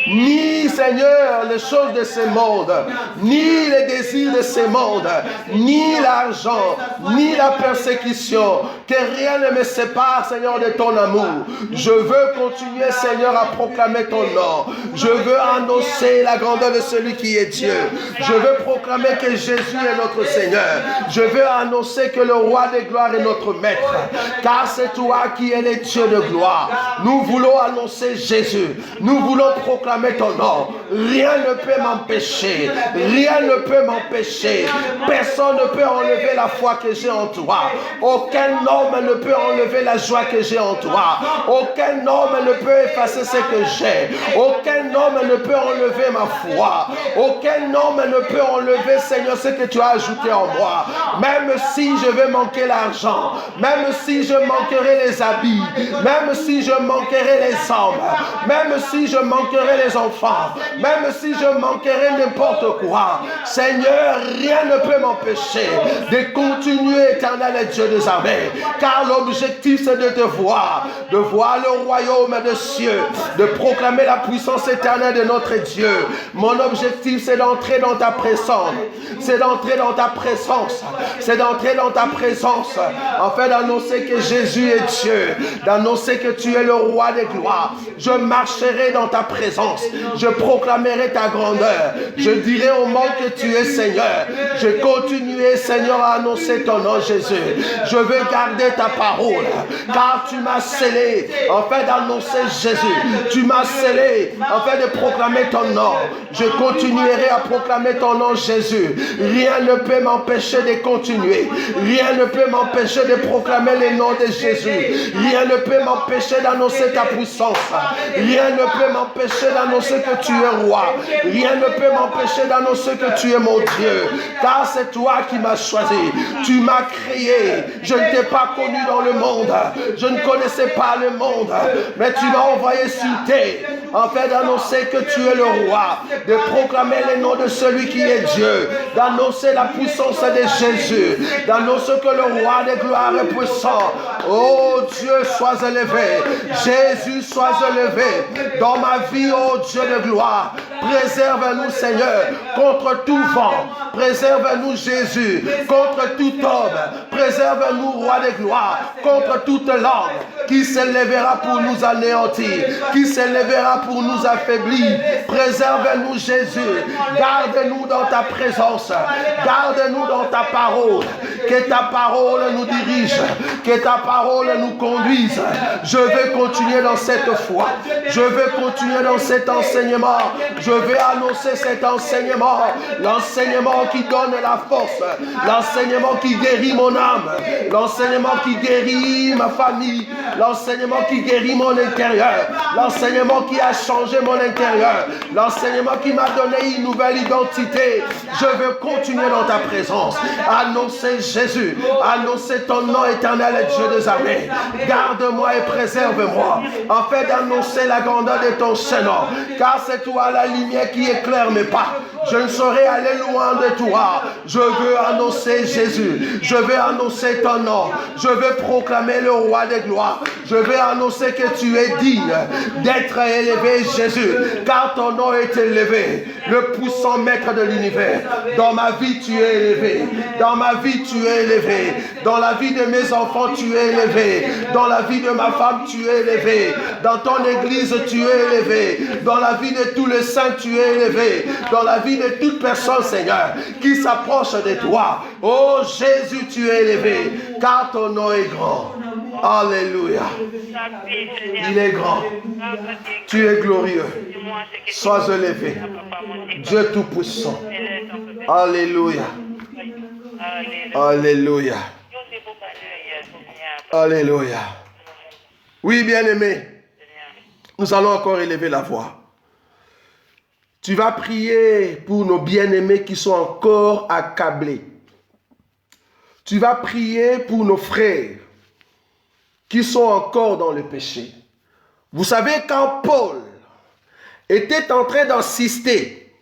Ni, Seigneur, les choses de ce monde, ni les désirs de ce monde, ni l'argent, ni la persécution. Que rien ne me sépare, Seigneur, de ton amour. Je veux continuer, Seigneur, à proclamer ton nom. Je veux annoncer la grandeur de celui qui est Dieu. Je veux proclamer que Jésus est notre Seigneur. Je veux annoncer que le roi de gloire est notre maître. Car c'est toi qui es le Dieu de gloire. Nous voulons annoncer Jésus. Nous voulons proclamer ton nom. Rien ne peut m'empêcher. Rien ne peut m'empêcher. Personne ne peut enlever la foi que j'ai en toi. Aucun homme ne peut enlever la joie que j'ai en toi. Aucun homme ne peut effacer ce que j'ai. Aucun homme ne peut enlever ma foi. Aucun homme ne peut enlever, Seigneur, ce que tu as ajouté en moi. Même si je vais manquer l'argent, même si je manquerai les habits, même si je manquerai les hommes, même si je manquerai les enfants, même si je manquerai n'importe quoi, Seigneur, rien ne peut m'empêcher de continuer, éternel Dieu des armées, car l'objectif c'est de te voir, de voir le royaume des cieux, de proclamer la puissance éternelle de notre Dieu. Mon objectif c'est d'entrer dans ta présence, c'est d'entrer dans ta présence, c'est d'entrer dans ta présence, afin d'annoncer que Jésus est Dieu, d'annoncer que tu es le roi des gloires. Je marcherai dans ta présence, je proclamerai ta grandeur, je dirai au monde que tu es Seigneur. Je continuerai, Seigneur, à annoncer ton nom, Jésus. Je veux garder ta parole, car tu m'as scellé afin d'annoncer Jésus. Tu m'as scellé afin de proclamer ton nom. Je continuerai à proclamer ton nom, Jésus. Rien ne peut m'empêcher de continuer. Rien ne peut m'empêcher de proclamer le nom de Jésus. Rien ne peut m'empêcher d'annoncer ta puissance. Rien ne peut m'empêcher d'annoncer que tu es roi. Rien ne peut m'empêcher d'annoncer que tu es mon Dieu. Car c'est toi qui m'as choisi. Tu m'as créé. Je ne t'ai pas connu dans le monde. Je ne connaissais pas le monde. Mais tu m'as envoyé sur terre afin d'annoncer que tu es le roi. De proclamer le nom de celui qui est Dieu. D'annoncer la puissance de Jésus. D'annoncer que le roi de gloire est puissant. Oh Dieu, sois élevé. Jésus, sois élevé. Dans ma vie, oh Dieu de gloire. Préserve-nous, Seigneur, contre tout vent. Préserve-nous, Jésus, contre tout homme. Préserve-nous, roi de gloire, contre toute langue qui s'élèvera pour nous anéantir, qui s'élèvera pour nous affaiblir. Préserve-nous, Jésus. Garde-nous dans ta présence. Garde-nous dans ta parole. Que ta parole nous dirige. Que ta parole nous conduise. Je veux continuer dans cette foi. Je veux continuer dans cet enseignement. Je vais annoncer cet enseignement. L'enseignement qui donne la force. L'enseignement qui guérit mon âme. L'enseignement qui guérit ma famille. L'enseignement qui guérit mon intérieur. L'enseignement qui a changé mon intérieur. L'enseignement qui m'a donné une nouvelle identité. Je veux continuer dans ta présence. Annoncer Jésus. Annoncer ton nom éternel, Dieu des armées. Garde-moi et préserve-moi. Afin d'annoncer la grandeur de ton Seigneur. Car c'est toi la lumière qui éclaire mes pas. Je ne saurais aller loin de toi. Je veux annoncer Jésus. Je veux annoncer ton nom. Je veux proclamer le roi des gloires. Je veux annoncer que tu es digne d'être élevé, Jésus, car ton nom est élevé, le puissant maître de l'univers. Dans ma vie, tu es élevé. Dans ma vie, tu es élevé. Dans la vie de mes enfants, tu es élevé. Dans la vie de ma femme, tu es élevé. Dans ton église, tu es élevé. Dans la vie de tous les saints, tu es élevé. Dans la vie de toute personne, Seigneur, qui s'approche de toi. Oh Jésus, tu es élevé, car ton nom est grand. Alléluia. Il est grand. Tu es glorieux. Sois élevé. Dieu Tout-Puissant. Alléluia. Alléluia. Alléluia. Oui, bien-aimé, nous allons encore élever la voix. Tu vas prier pour nos bien-aimés qui sont encore accablés. Tu vas prier pour nos frères qui sont encore dans le péché. Vous savez, quand Paul était en train d'assister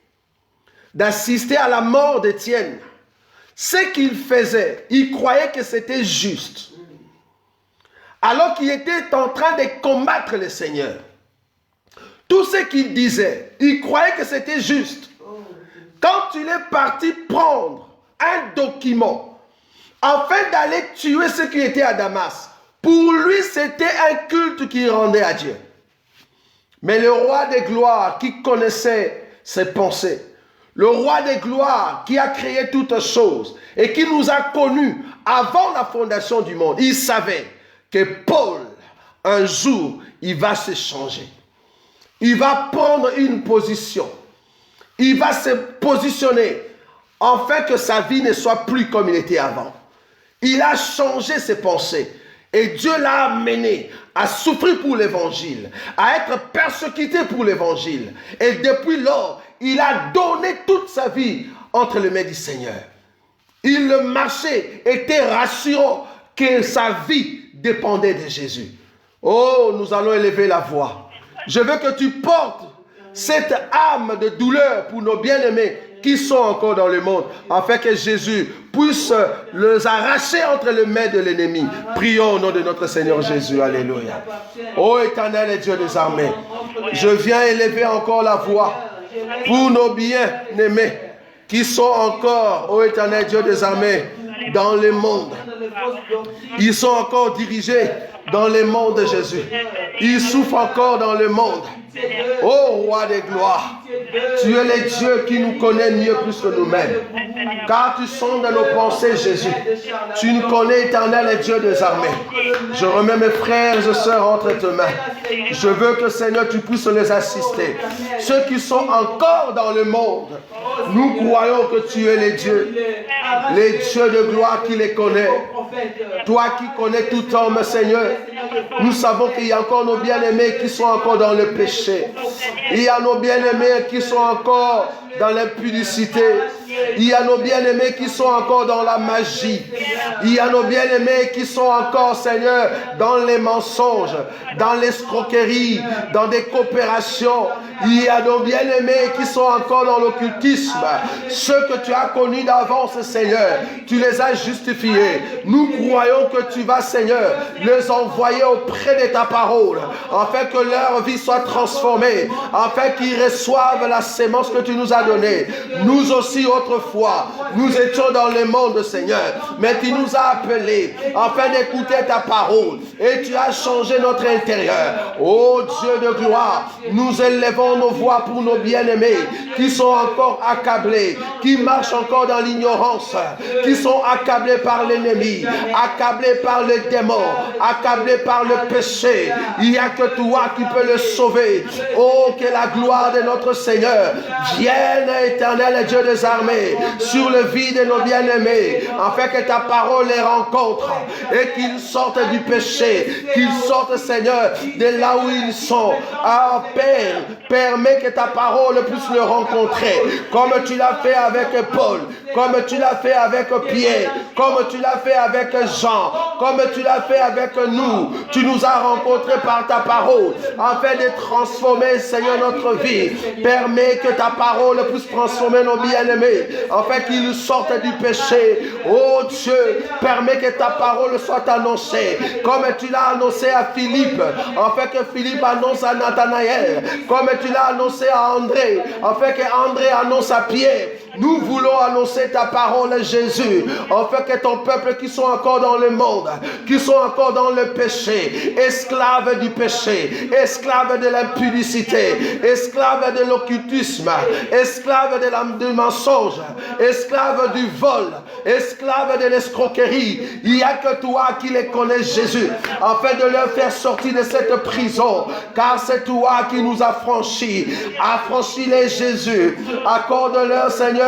à la mort d'Étienne, ce qu'il faisait, il croyait que c'était juste. Alors qu'il était en train de combattre le Seigneur. Tout ce qu'il disait, il croyait que c'était juste. Quand il est parti prendre un document afin d'aller tuer ceux qui étaient à Damas, pour lui c'était un culte qu'il rendait à Dieu. Mais le roi des gloires qui connaissait ses pensées, le roi des gloires qui a créé toutes choses et qui nous a connus avant la fondation du monde, il savait que Paul, un jour, il va se changer. Il va prendre une position. Il va se positionner afin que sa vie ne soit plus comme il était avant. Il a changé ses pensées. Et Dieu l'a amené à souffrir pour l'évangile, à être persécuté pour l'évangile. Et depuis lors, il a donné toute sa vie entre les mains du Seigneur. Il marchait, était rassurant que sa vie dépendait de Jésus. Oh, nous allons élever la voix. Je veux que tu portes cette âme de douleur pour nos bien-aimés qui sont encore dans le monde, afin que Jésus puisse les arracher entre les mains de l'ennemi. Prions au nom de notre Seigneur Jésus. Alléluia. Ô Éternel et Dieu des armées, je viens élever encore la voix pour nos bien-aimés qui sont encore, ô Éternel Dieu des armées, dans le monde. Ils sont encore dirigés dans le monde de Jésus. Ils souffrent encore dans le monde. Ô roi des gloires, tu es le Dieu qui nous connaît mieux plus que nous-mêmes. Car tu sondes nos pensées, Jésus. Tu nous connais, Éternel et Dieu des armées. Je remets mes frères et sœurs entre tes mains. Je veux que, Seigneur, tu puisses les assister. Ceux qui sont encore dans le monde, nous croyons que tu es le Dieu de gloire qui les connaît. Toi qui connais tout homme, Seigneur, nous savons qu'il y a encore nos bien-aimés qui sont encore dans le péché. Il y a nos bien-aimés qui sont encore dans l'impudicité. Il y a nos bien-aimés qui sont encore dans la magie. Il y a nos bien-aimés qui sont encore, Seigneur, dans les mensonges, dans l'escroquerie, dans des coopérations. Il y a nos bien-aimés qui sont encore dans l'occultisme. Ceux que tu as connus d'avance, Seigneur, tu les as justifiés. Nous croyons que tu vas, Seigneur, les envoyer auprès de ta parole, afin que leur vie soit transformée, afin qu'ils reçoivent la sémence que tu nous as donnée. Nous aussi, autrefois, nous étions dans le monde, Seigneur, mais tu nous as appelés afin d'écouter ta parole, et tu as changé notre intérieur. Ô Dieu de gloire, nous élevons nos voix pour nos bien-aimés qui sont encore accablés, qui marchent encore dans l'ignorance, qui sont accablés par l'ennemi, accablés par les démons, accablés par le péché. Il n'y a que toi qui peux le sauver. Oh, que la gloire de notre Seigneur vienne, Éternel et Dieu des armées, sur le vie de nos bien-aimés, afin que ta parole les rencontre et qu'ils sortent du péché, qu'ils sortent, Seigneur, de là où ils sont. Ah, Père, permets que ta parole puisse le rencontrer, comme tu l'as fait avec Paul. comme tu l'as fait avec Pierre, comme tu l'as fait avec Jean, comme tu l'as fait avec nous. Tu nous as rencontrés par ta parole, afin de transformer, Seigneur, notre vie. Permets que ta parole puisse transformer nos bien-aimés, afin qu'ils sortent du péché. Oh Dieu, permets que ta parole soit annoncée, comme tu l'as annoncé à Philippe, afin que Philippe annonce à Nathanaël, comme tu l'as annoncé à André, afin que André annonce à Pierre. Nous voulons annoncer ta parole, Jésus, afin que ton peuple qui sont encore dans le monde, qui sont encore dans le péché, esclaves du péché, esclaves de l'impudicité, esclaves de l'occultisme, esclaves du mensonge, esclaves du vol, esclaves de l'escroquerie. Il n'y a que toi qui les connais, Jésus, afin de leur faire sortir de cette prison, car c'est toi qui nous as franchis. Affranchis-les, Jésus. Accorde-leur, Seigneur,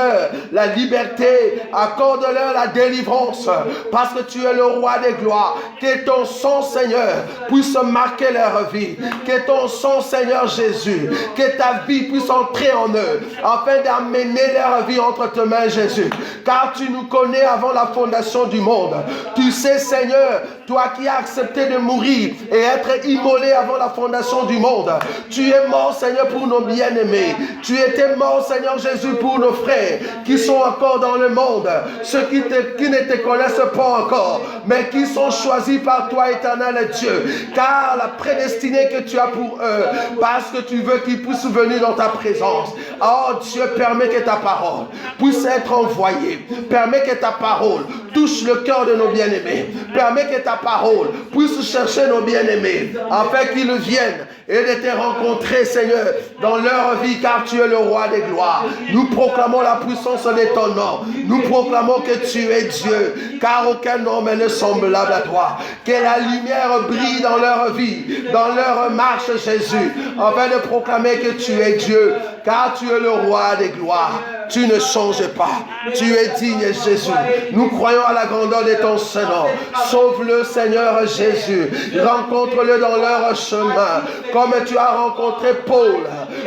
la liberté, accorde-leur la délivrance, parce que tu es le roi des gloires. Que ton sang, Seigneur, puisse marquer leur vie. Que ton sang, Seigneur Jésus, que ta vie puisse entrer en eux, afin d'amener leur vie entre tes mains, Jésus. Car tu nous connais avant la fondation du monde. Tu sais, Seigneur, toi qui as accepté de mourir et être immolé avant la fondation du monde. Tu es mort, Seigneur, pour nos bien-aimés. Tu étais mort, Seigneur Jésus, pour nos frères qui sont encore dans le monde, ceux qui ne te connaissent pas encore, mais qui sont choisis par toi, éternel Dieu, car la prédestinée que tu as pour eux, parce que tu veux qu'ils puissent venir dans ta présence. Oh Dieu, permets que ta parole puisse être envoyée, permets que ta parole touche le cœur de nos bien-aimés, permets que ta parole puisse chercher nos bien-aimés, afin qu'ils viennent et de te rencontrer, Seigneur, dans leur vie, car tu es le roi des gloires. Nous proclamons la puissance de ton nom. Nous proclamons que tu es Dieu, car aucun homme n'est semblable à toi. Que la lumière brille dans leur vie, dans leur marche, Jésus, afin de proclamer que tu es Dieu, car tu es le roi des gloires. Tu ne changes pas. Tu es digne, Jésus. Nous croyons à la grandeur de ton Seigneur. Sauve-le, Seigneur Jésus. Rencontre-le dans leur chemin, comme tu as rencontré Paul,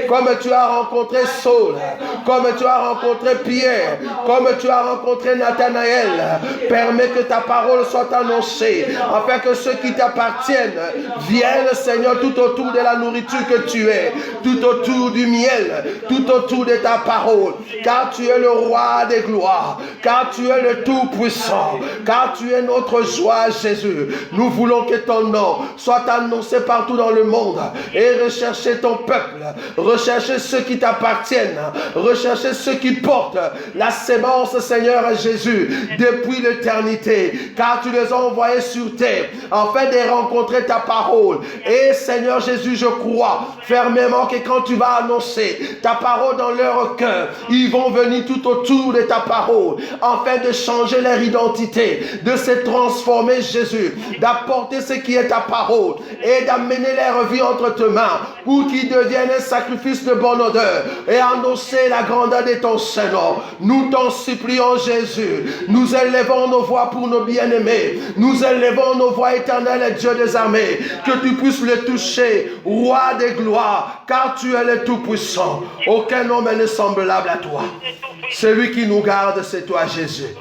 comme tu as rencontré Saul, comme tu as rencontré Pierre, comme tu as rencontré Nathanaël. Permets que ta parole soit annoncée, afin que ceux qui t'appartiennent viennent, Seigneur, tout autour de la nourriture que tu es, tout autour du miel, tout autour de ta parole. Car tu es le roi des gloires, car tu es le tout-puissant, car tu es notre joie, Jésus. Nous voulons que ton nom soit annoncé partout dans le monde, et rechercher ton peuple, rechercher ceux qui t'appartiennent, rechercher ceux qui portent la sémence, Seigneur Jésus, depuis l'éternité, car tu les as envoyés sur terre, afin de rencontrer ta parole. Et Seigneur Jésus, je crois fermement que quand tu vas annoncer ta parole dans leur cœur, ils vont venir tout autour de ta parole, afin de changer leur identité, de se transformer, Jésus, d'apporter ce qui est ta parole, et d'amener leur vie entre tes mains, pour qu'ils deviennent un sacrifice de bonne odeur, et annoncer la grandeur de ton Seigneur. Nous t'en supplions, Jésus. Nous élevons nos voix pour nos bien-aimés. Nous élevons nos voix, éternel Dieu des armées, que tu puisses les toucher, roi des gloires, car tu es le tout-puissant. Aucun homme n'est semblable à toi. Celui qui nous garde, c'est toi, Jésus.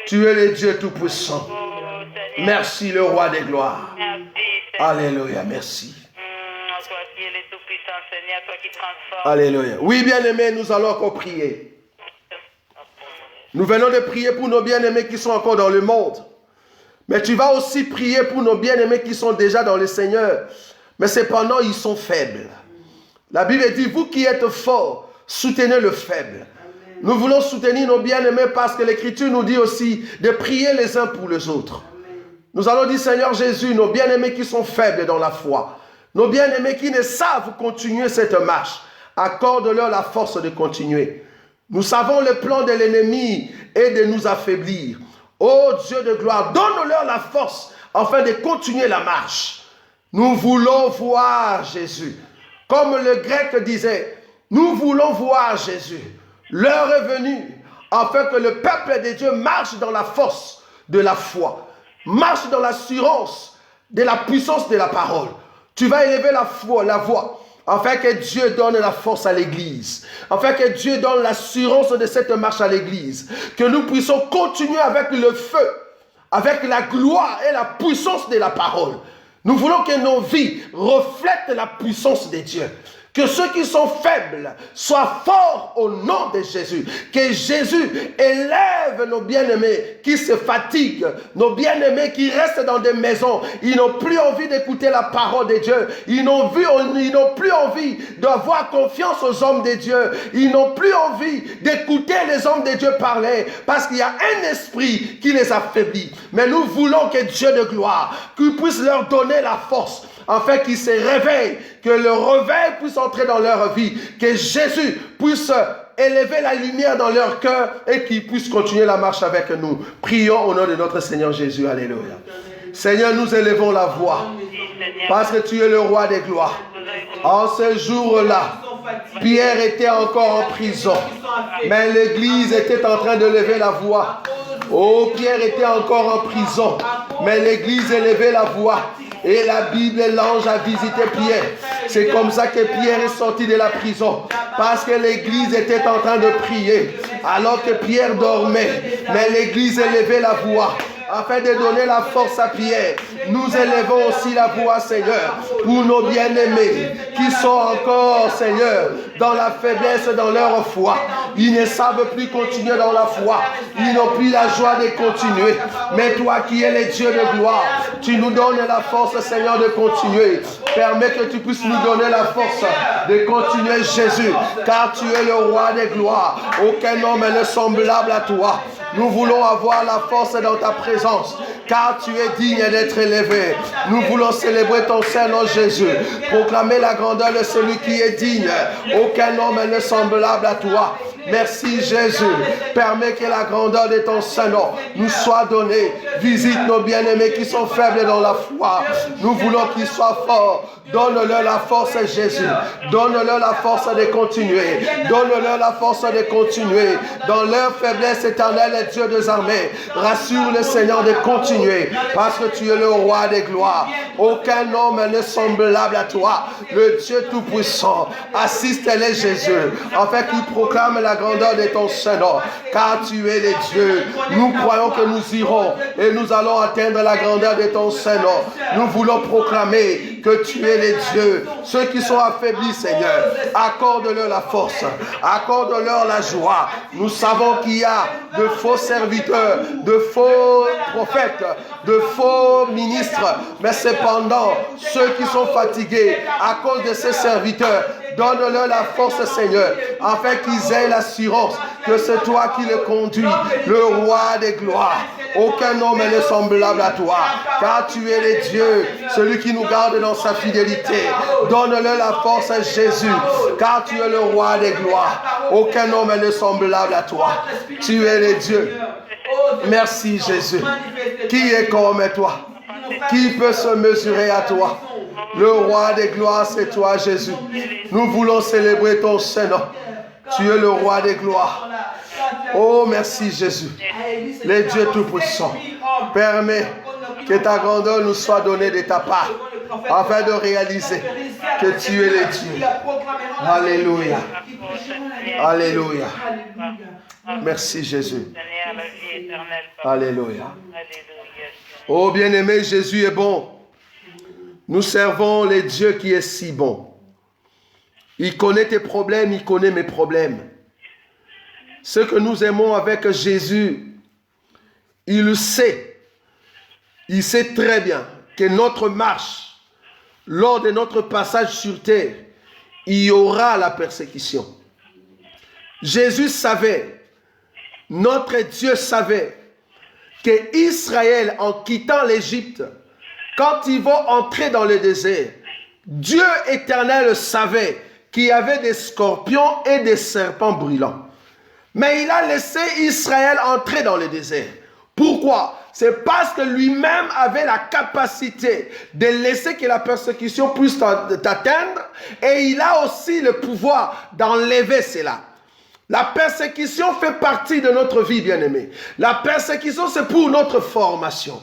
Tu es le Dieu tout-puissant. Merci, le roi des gloires. Alléluia, merci. Alléluia. Oui, bien-aimés, nous allons encore prier. Nous venons de prier pour nos bien-aimés qui sont encore dans le monde. Mais tu vas aussi prier pour nos bien-aimés qui sont déjà dans le Seigneur. Mais cependant, ils sont faibles. La Bible dit, vous qui êtes forts, soutenez le faible. Nous voulons soutenir nos bien-aimés parce que l'Écriture nous dit aussi de prier les uns pour les autres. Nous allons dire, Seigneur Jésus, nos bien-aimés qui sont faibles dans la foi, nos bien-aimés qui ne savent continuer cette marche, accorde-leur la force de continuer. Nous savons le plan de l'ennemi est de nous affaiblir. Ô Dieu de gloire, donne-leur la force afin de continuer la marche. Nous voulons voir Jésus. Comme le grec disait, nous voulons voir Jésus. L'heure est venue afin que le peuple de Dieu marche dans la force de la foi, marche dans l'assurance de la puissance de la parole. Tu vas élever la voix afin que Dieu donne la force à l'Église, afin que Dieu donne l'assurance de cette marche à l'Église, que nous puissions continuer avec le feu, avec la gloire et la puissance de la parole. Nous voulons que nos vies reflètent la puissance de Dieu. Que ceux qui sont faibles soient forts au nom de Jésus. Que Jésus élève nos bien-aimés qui se fatiguent, nos bien-aimés qui restent dans des maisons. Ils n'ont plus envie d'écouter la parole de Dieu. Ils n'ont plus envie d'avoir confiance aux hommes de Dieu. Ils n'ont plus envie d'écouter les hommes de Dieu parler parce qu'il y a un esprit qui les affaiblit. Mais nous voulons que Dieu de gloire, qu'il puisse leur donner la force, afin qu'ils se réveillent, que le réveil puisse entrer dans leur vie, que Jésus puisse élever la lumière dans leur cœur et qu'ils puissent continuer la marche avec nous. Prions au nom de notre Seigneur Jésus. Alléluia. Seigneur, nous élevons la voix parce que tu es le roi des gloires. En ce jour-là, Pierre était encore en prison, mais l'Église était en train de lever la voix. Oh, Pierre était encore en prison, mais l'Église élevait la voix. Et la Bible, l'ange a visité Pierre. C'est comme ça que Pierre est sorti de la prison. Parce que l'église était en train de prier. Alors que Pierre dormait. Mais l'église élevait la voix. Afin de donner la force à Pierre, nous élevons aussi la voix, Seigneur, pour nos bien-aimés qui sont encore, Seigneur, dans la faiblesse dans leur foi. Ils ne savent plus continuer dans la foi. Ils n'ont plus la joie de continuer. Mais toi qui es le Dieu de gloire, tu nous donnes la force, Seigneur, de continuer. Permets que tu puisses nous donner la force de continuer, Jésus, car tu es le roi des gloires. Aucun homme n'est semblable à toi. Nous voulons avoir la force dans ta présence, car tu es digne d'être élevé. Nous voulons célébrer ton Saint-Nom, Jésus. Proclamer la grandeur de celui qui est digne. Aucun homme n'est semblable à toi. Merci Jésus. Permets que la grandeur de ton Saint-Nom nous soit donnée. Visite nos bien-aimés qui sont faibles dans la foi. Nous voulons qu'ils soient forts. Donne-leur la force, Jésus. Donne-leur la force de continuer. Donne-leur la force de continuer. Dans leur faiblesse éternelle, Dieu des armées, rassure le Seigneur de continuer. Parce que tu es le roi des gloires. Aucun homme n'est semblable à toi. Le Dieu Tout-Puissant. Assiste-les, Jésus. Afin qu'ils proclament la grandeur de ton Saint-Nom. Car tu es le Dieu. Nous croyons que nous irons et nous allons atteindre la grandeur de ton Saint-Nom. Nous voulons proclamer que tu es le Dieu. Ceux qui sont affaiblis, Seigneur, accorde-leur la force, accorde-leur la joie. Nous savons qu'il y a de faux serviteurs, de faux prophètes, de faux ministres, mais cependant, ceux qui sont fatigués à cause de ces serviteurs, donne-leur la force, Seigneur, afin qu'ils aient l'assurance que c'est toi qui les conduis, le roi des gloires. Aucun homme n'est semblable à toi, car tu es le Dieu, celui qui nous garde dans sa fidélité. Donne-leur la force, Jésus, car tu es le roi des gloires. Aucun homme n'est semblable à toi. Tu es le Dieu. Merci, Jésus. Qui est comme toi? Qui peut se mesurer à toi? Le roi des gloires, c'est toi, Jésus. Nous voulons célébrer ton Saint-Nom. Tu es le roi des gloires. Oh, merci, Jésus. Le Dieu Tout-Puissant, permets que ta grandeur nous soit donnée de ta part, afin de réaliser que tu es le Dieu. Alléluia. Alléluia. Merci, Jésus. Alléluia. Oh, bien-aimé, Jésus est bon. Nous servons le Dieu qui est si bon. Il connaît tes problèmes, il connaît mes problèmes. Ce que nous aimons avec Jésus, il le sait. Il sait très bien que notre marche, lors de notre passage sur terre, il y aura la persécution. Jésus savait, notre Dieu savait, que Israël, en quittant l'Égypte, quand ils vont entrer dans le désert, Dieu éternel savait qu'il y avait des scorpions et des serpents brûlants. Mais il a laissé Israël entrer dans le désert. Pourquoi? C'est parce que lui-même avait la capacité de laisser que la persécution puisse t'atteindre, et il a aussi le pouvoir d'enlever cela. La persécution fait partie de notre vie, bien-aimé. La persécution, c'est pour notre formation.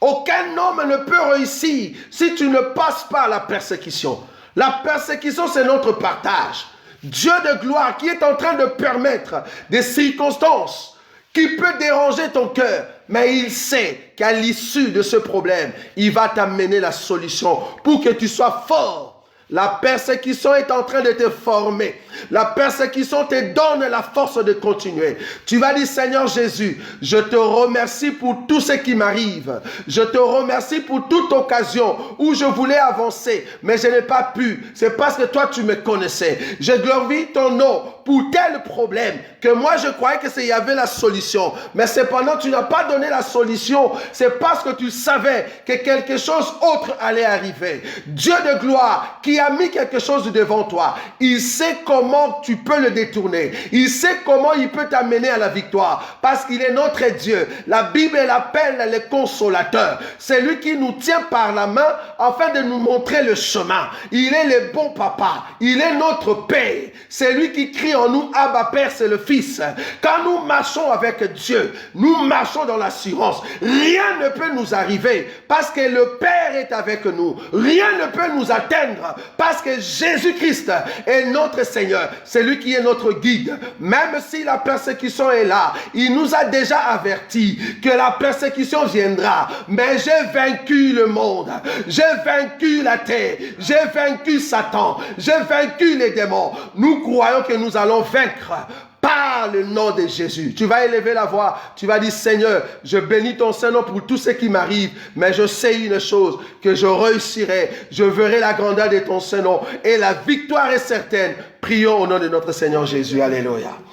Aucun homme ne peut réussir si tu ne passes pas la persécution. La persécution, c'est notre partage. Dieu de gloire qui est en train de permettre des circonstances qui peut déranger ton cœur, mais il sait qu'à l'issue de ce problème, il va t'amener la solution pour que tu sois fort. La persécution est en train de te former. La persécution te donne la force de continuer. Tu vas dire, Seigneur Jésus, je te remercie pour tout ce qui m'arrive. Je te remercie pour toute occasion où je voulais avancer, mais je n'ai pas pu. C'est parce que toi, tu me connaissais. Je glorifie ton nom pour tel problème que moi, je croyais que il y avait la solution. Mais cependant, tu n'as pas donné la solution. C'est parce que tu savais que quelque chose autre allait arriver. Dieu de gloire qui a mis quelque chose devant toi, il sait comment tu peux le détourner. Il sait comment il peut t'amener à la victoire. Parce qu'il est notre Dieu. La Bible l'appelle le consolateur. C'est lui qui nous tient par la main afin de nous montrer le chemin. Il est le bon papa. Il est notre Père. C'est lui qui crie en nous, Abba Père, c'est le Fils. Quand nous marchons avec Dieu, nous marchons dans l'assurance. Rien ne peut nous arriver parce que le Père est avec nous. Rien ne peut nous atteindre parce que Jésus-Christ est notre Seigneur. C'est lui qui est notre guide. Même si la persécution est là, il nous a déjà averti que la persécution viendra. Mais j'ai vaincu le monde. J'ai vaincu la terre. J'ai vaincu Satan. J'ai vaincu les démons. Nous croyons que nous allons vaincre par le nom de Jésus. Tu vas élever la voix. Tu vas dire, Seigneur, je bénis ton Saint-Nom pour tout ce qui m'arrive. Mais je sais une chose, que je réussirai. Je verrai la grandeur de ton Saint-Nom. Et la victoire est certaine. Prions au nom de notre Seigneur Jésus. Alléluia.